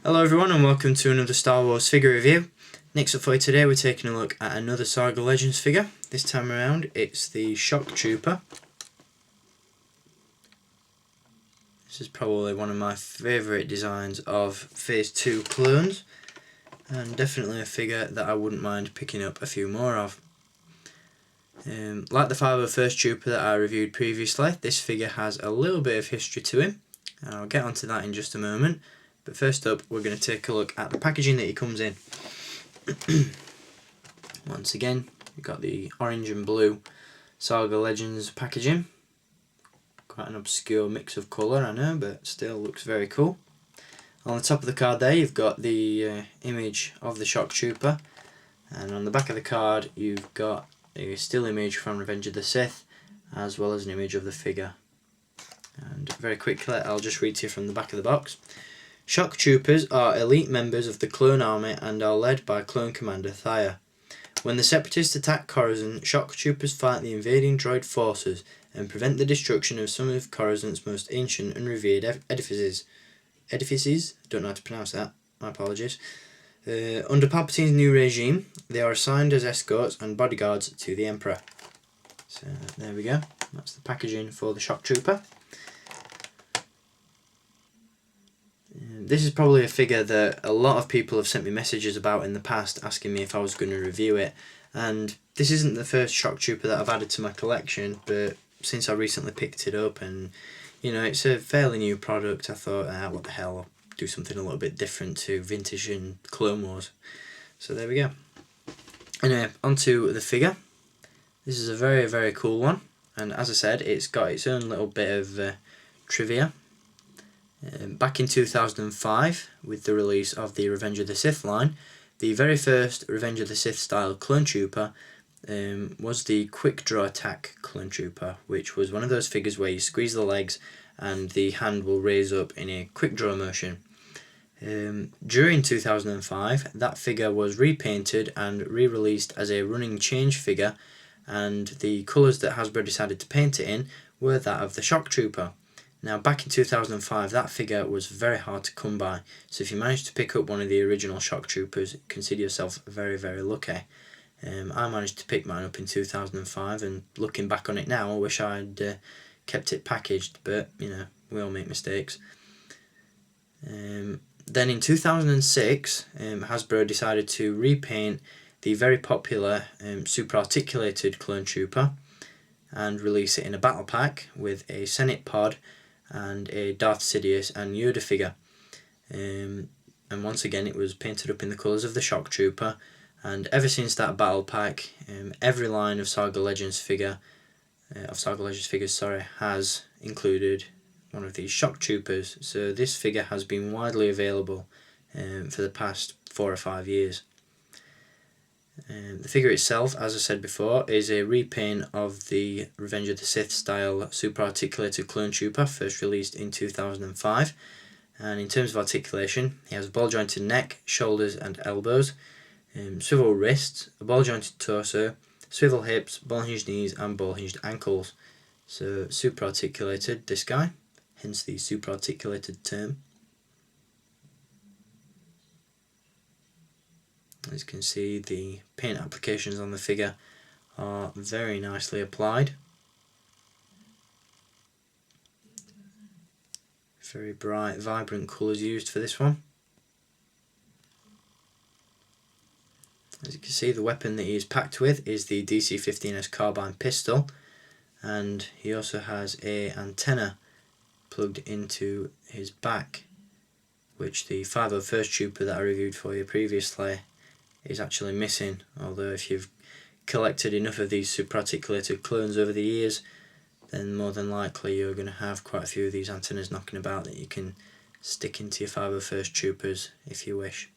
Hello everyone and welcome to another Star Wars figure review. Next up for you today we're taking a look at another Saga Legends figure. This time around it's the Shock Trooper. This is probably one of my favourite designs of Phase 2 clones, and definitely a figure that I wouldn't mind picking up a few more of. Like the 501st Trooper that I reviewed previously, this figure has a little bit of history to him, and I'll get onto that in just a moment. But first up, we're going to take a look at the packaging that he comes in. Once again, we've got the orange and blue Saga Legends packaging. Quite an obscure mix of colour, I know, but still looks very cool. On the top of the card there, you've got the image of the Shock Trooper, and on the back of the card, you've got a still image from Revenge of the Sith, as well as an image of the figure. And very quickly, I'll just read to you from the back of the box. Shock Troopers are elite members of the Clone Army and are led by Clone Commander Thire. When the Separatists attack Coruscant, Shock Troopers fight the invading droid forces and prevent the destruction of some of Coruscant's most ancient and revered edifices. Edifices? Don't know how to pronounce that. My apologies. Under Palpatine's new regime, they are assigned as escorts and bodyguards to the Emperor. So there we go. That's the packaging for the Shock Trooper. This is probably a figure that a lot of people have sent me messages about in the past asking me if I was going to review it, and this isn't the first Shock Trooper that I've added to my collection, but since I recently picked it up and you know it's a fairly new product, I thought, what the hell, I'll do something a little bit different to vintage and Clone Wars. So there we go. Anyway, onto the figure. This is a very, very cool one, and as I said, it's got its own little bit of trivia. Back in 2005, with the release of the Revenge of the Sith line, the very first Revenge of the Sith style clone trooper was the quick draw attack clone trooper, which was one of those figures where you squeeze the legs and the hand will raise up in a quick draw motion. During 2005, that figure was repainted and re-released as a running change figure, and the colours that Hasbro decided to paint it in were that of the Shock Trooper. Now, back in 2005, that figure was very hard to come by, so if you managed to pick up one of the original Shock Troopers, consider yourself very, very lucky. I managed to pick mine up in 2005, and looking back on it now, I wish I'd kept it packaged, but, you know, we all make mistakes. Then in 2006, Hasbro decided to repaint the very popular super articulated clone trooper and release it in a battle pack with a Senate pod and a Darth Sidious and Yoda figure. And once again it was painted up in the colours of the Shock Trooper, and ever since that battle pack, every line of Saga Legends figures has included one of these Shock Troopers, so this figure has been widely available for the past 4 or 5 years. The figure itself, as I said before, is a repaint of the Revenge of the Sith style super articulated clone trooper, first released in 2005. And in terms of articulation, he has a ball jointed neck, shoulders and elbows, swivel wrists, a ball jointed torso, swivel hips, ball hinged knees and ball hinged ankles. So super articulated, this guy, hence the super articulated term. As you can see, the paint applications on the figure are very nicely applied. Very bright, vibrant colours used for this one. As you can see, the weapon that he is packed with is the DC-15S carbine pistol, and he also has an antenna plugged into his back, which the 501st Trooper that I reviewed for you previously is actually missing, although if you've collected enough of these super articulated clones over the years, then more than likely you're going to have quite a few of these antennas knocking about that you can stick into your 501st Troopers if you wish.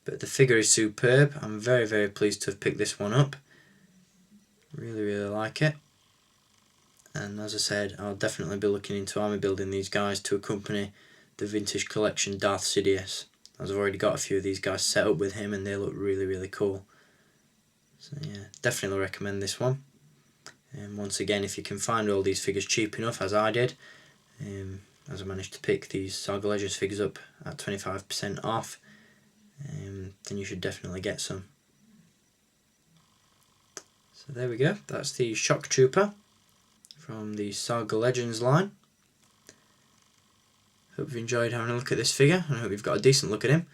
But the figure is superb. I'm very, very pleased to have picked this one up. Really, really like it. And as I said, I'll definitely be looking into army building these guys to accompany the vintage collection Darth Sidious, as I've already got a few of these guys set up with him and they look really, really cool. So yeah, definitely recommend this one. And once again, if you can find all these figures cheap enough, as I did, as I managed to pick these Saga Legends figures up at 25% off, then you should definitely get some. So there we go, that's the Shock Trooper from the Saga Legends line. Hope you've enjoyed having a look at this figure, and I hope you've got a decent look at him.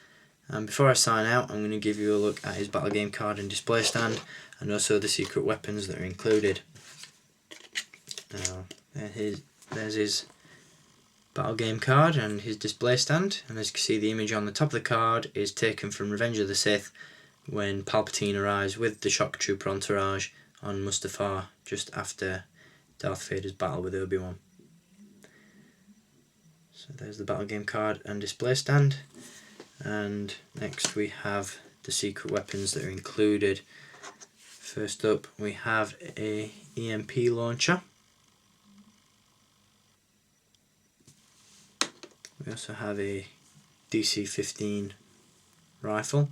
And before I sign out, I'm going to give you a look at his battle game card and display stand, and also the secret weapons that are included. Now, there's his battle game card and his display stand, and as you can see, the image on the top of the card is taken from Revenge of the Sith, when Palpatine arrives with the Shock Trooper entourage on Mustafar just after Darth Vader's battle with Obi-Wan. So there's the battle game card and display stand, and next we have the secret weapons that are included. First up, we have a EMP launcher. We also have a DC-15 rifle.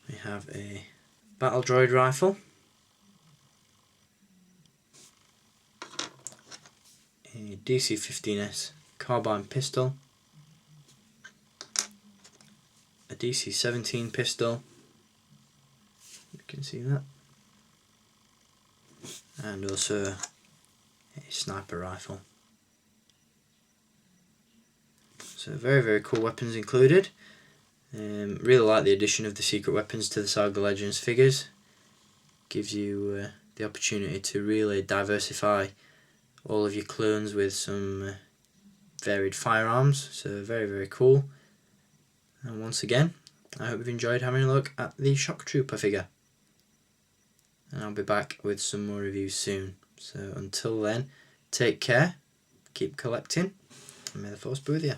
We have a battle droid rifle, a DC-15S carbine pistol, a DC-17 pistol, you can see that, and also a sniper rifle. So very cool weapons included. Really like the addition of the secret weapons to the Saga Legends figures. Gives you the opportunity to really diversify all of your clones with some varied firearms, so very cool. And once again, I hope you've enjoyed having a look at the Shock Trooper figure, and I'll be back with some more reviews soon. So until then, take care, keep collecting, and may the Force be with you.